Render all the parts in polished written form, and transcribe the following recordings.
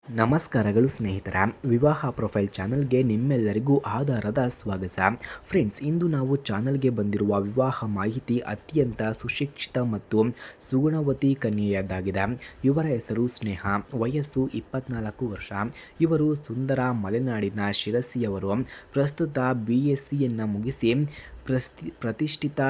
ನಮಸ್ಕಾರಗಳು ಸ್ನೇಹಿತರ ವಿವಾಹ ಪ್ರೊಫೈಲ್ ಚಾನಲ್ಗೆ ನಿಮ್ಮೆಲ್ಲರಿಗೂ ಆಧಾರದ ಸ್ವಾಗತ. ಫ್ರೆಂಡ್ಸ್, ಇಂದು ನಾವು ಚಾನಲ್ಗೆ ಬಂದಿರುವ ವಿವಾಹ ಮಾಹಿತಿ ಅತ್ಯಂತ ಸುಶಿಕ್ಷಿತ ಮತ್ತು ಸುಗುಣವತಿ ಕನ್ಯೆಯದ್ದಾಗಿದೆ. ಇವರ ಹೆಸರು ಸ್ನೇಹ, ವಯಸ್ಸು 24 ವರ್ಷ. ಇವರು ಸುಂದರ ಮಲೆನಾಡಿನ ಶಿರಸಿಯವರು. ಪ್ರಸ್ತುತ BSc ಮುಗಿಸಿ ಪ್ರತಿಷ್ಠಿತ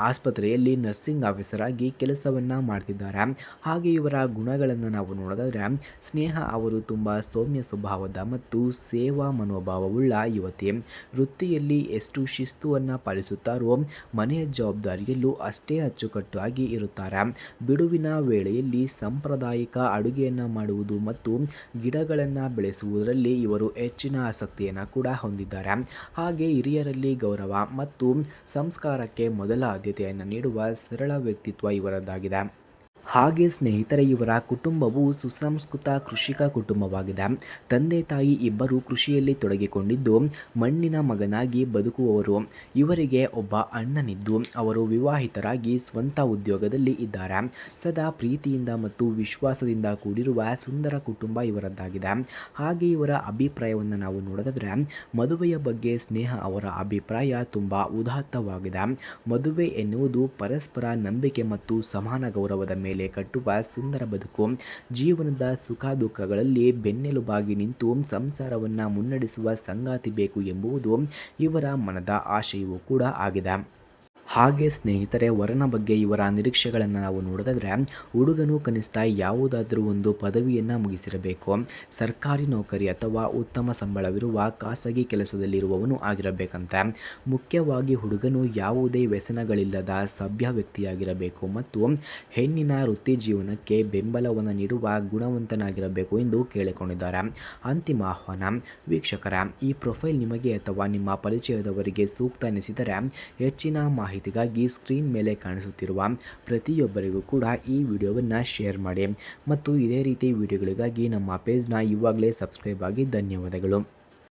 ಆಸ್ಪತ್ರೆಯಲ್ಲಿ ನರ್ಸಿಂಗ್ ಆಫೀಸರ್ ಆಗಿ ಕೆಲಸವನ್ನು ಮಾಡ್ತಿದ್ದಾರೆ. ಹಾಗೆ ಇವರ ಗುಣಗಳನ್ನು ನಾವು ನೋಡೋದಾದರೆ, ಸ್ನೇಹ ಅವರು ತುಂಬ ಸೌಮ್ಯ ಸ್ವಭಾವದ ಮತ್ತು ಸೇವಾ ಮನೋಭಾವವುಳ್ಳ ಯುವತಿ. ವೃತ್ತಿಯಲ್ಲಿ ಎಷ್ಟು ಶಿಸ್ತುವನ್ನು ಪಾಲಿಸುತ್ತಾರೋ ಮನೆಯ ಜವಾಬ್ದಾರಿಯಲ್ಲೂ ಅಷ್ಟೇ ಅಚ್ಚುಕಟ್ಟಾಗಿ ಇರುತ್ತಾರೆ. ಬಿಡುವಿನ ವೇಳೆಯಲ್ಲಿ ಸಾಂಪ್ರದಾಯಿಕ ಅಡುಗೆಯನ್ನು ಮಾಡುವುದು ಮತ್ತು ಗಿಡಗಳನ್ನು ಬೆಳೆಸುವುದರಲ್ಲಿ ಇವರು ಹೆಚ್ಚಿನ ಆಸಕ್ತಿಯನ್ನು ಕೂಡ ಹೊಂದಿದ್ದಾರೆ. ಹಾಗೆ ಹಿರಿಯರಲ್ಲಿ ಗೌರವ ಮತ್ತು ಸಂಸ್ಕಾರಕ್ಕೆ ಮೊದಲ ಆದ್ಯತೆಯನ್ನು ನೀಡುವ ಸರಳ ವ್ಯಕ್ತಿತ್ವ ಇವರದ್ದಾಗಿದೆ. ಹಾಗೆ ಸ್ನೇಹಿತರೆ, ಇವರ ಕುಟುಂಬವು ಸುಸಂಸ್ಕೃತ ಕೃಷಿಕ ಕುಟುಂಬವಾಗಿದೆ. ತಂದೆ ತಾಯಿ ಇಬ್ಬರು ಕೃಷಿಯಲ್ಲಿ ತೊಡಗಿಕೊಂಡಿದ್ದು ಮಣ್ಣಿನ ಮಗನಾಗಿ ಬದುಕುವವರು. ಇವರಿಗೆ ಒಬ್ಬ ಅಣ್ಣನಿದ್ದು ಅವರು ವಿವಾಹಿತರಾಗಿ ಸ್ವಂತ ಉದ್ಯೋಗದಲ್ಲಿ ಇದ್ದಾರೆ. ಸದಾ ಪ್ರೀತಿಯಿಂದ ಮತ್ತು ವಿಶ್ವಾಸದಿಂದ ಕೂಡಿರುವ ಸುಂದರ ಕುಟುಂಬ ಇವರದ್ದಾಗಿದೆ. ಹಾಗೆ ಇವರ ಅಭಿಪ್ರಾಯವನ್ನು ನಾವು ನೋಡೋದಾದರೆ, ಮದುವೆಯ ಬಗ್ಗೆ ಸ್ನೇಹ ಅವರ ಅಭಿಪ್ರಾಯ ತುಂಬ ಉದಾತ್ತವಾಗಿದೆ. ಮದುವೆ ಎನ್ನುವುದು ಪರಸ್ಪರ ನಂಬಿಕೆ ಮತ್ತು ಸಮಾನ ಗೌರವದ ಮೇಲೆ ಕಟ್ಟುವ ಸುಂದರ ಬದುಕು. ಜೀವನದ ಸುಖ ದುಃಖಗಳಲ್ಲಿ ಬೆನ್ನೆಲುಬಾಗಿ ನಿಂತು ಸಂಸಾರವನ್ನು ಮುನ್ನಡೆಸುವ ಸಂಗಾತಿ ಬೇಕು ಎಂಬುದು ಇವರ ಮನದ ಆಶಯವೂ ಕೂಡ ಆಗಿದೆ. ಹಾಗೆ ಸ್ನೇಹಿತರೆ, ವರನ ಬಗ್ಗೆ ಇವರ ನಿರೀಕ್ಷೆಗಳನ್ನು ನಾವು ನೋಡೋದಾದರೆ, ಹುಡುಗನು ಕನಿಷ್ಠ ಯಾವುದಾದ್ರೂ ಒಂದು ಪದವಿಯನ್ನು ಮುಗಿಸಿರಬೇಕು. ಸರ್ಕಾರಿ ನೌಕರಿ ಅಥವಾ ಉತ್ತಮ ಸಂಬಳವಿರುವ ಖಾಸಗಿ ಕೆಲಸದಲ್ಲಿರುವವನು ಆಗಿರಬೇಕಂತೆ. ಮುಖ್ಯವಾಗಿ ಹುಡುಗನು ಯಾವುದೇ ವ್ಯಸನಗಳಿಲ್ಲದ ಸಭ್ಯ ವ್ಯಕ್ತಿಯಾಗಿರಬೇಕು ಮತ್ತು ಹೆಣ್ಣಿನ ವೃತ್ತಿ ಜೀವನಕ್ಕೆ ಬೆಂಬಲವನ್ನು ನೀಡುವ ಗುಣವಂತನಾಗಿರಬೇಕು ಎಂದು ಕೇಳಿಕೊಂಡಿದ್ದಾರೆ. ಅಂತಿಮ ಆಹ್ವಾನ: ವೀಕ್ಷಕರ, ಈ ಪ್ರೊಫೈಲ್ ನಿಮಗೆ ಅಥವಾ ನಿಮ್ಮ ಪರಿಚಯದವರಿಗೆ ಸೂಕ್ತ ಎನಿಸಿದರೆ ಹೆಚ್ಚಿನ ಮಾಹಿತಿಗಾಗಿ ಸ್ಕ್ರೀನ್ ಮೇಲೆ ಕಾಣಿಸುತ್ತಿರುವ ಪ್ರತಿಯೊಬ್ಬರಿಗೂ ಕೂಡ ಈ ವಿಡಿಯೋವನ್ನು ಶೇರ್ ಮಾಡಿ ಮತ್ತು ಇದೇ ರೀತಿ ವಿಡಿಯೋಗಳಿಗಾಗಿ ನಮ್ಮ ಪೇಜ್ನ ಇವಾಗಲೇ ಸಬ್ಸ್ಕ್ರೈಬ್ ಆಗಿ. ಧನ್ಯವಾದಗಳು.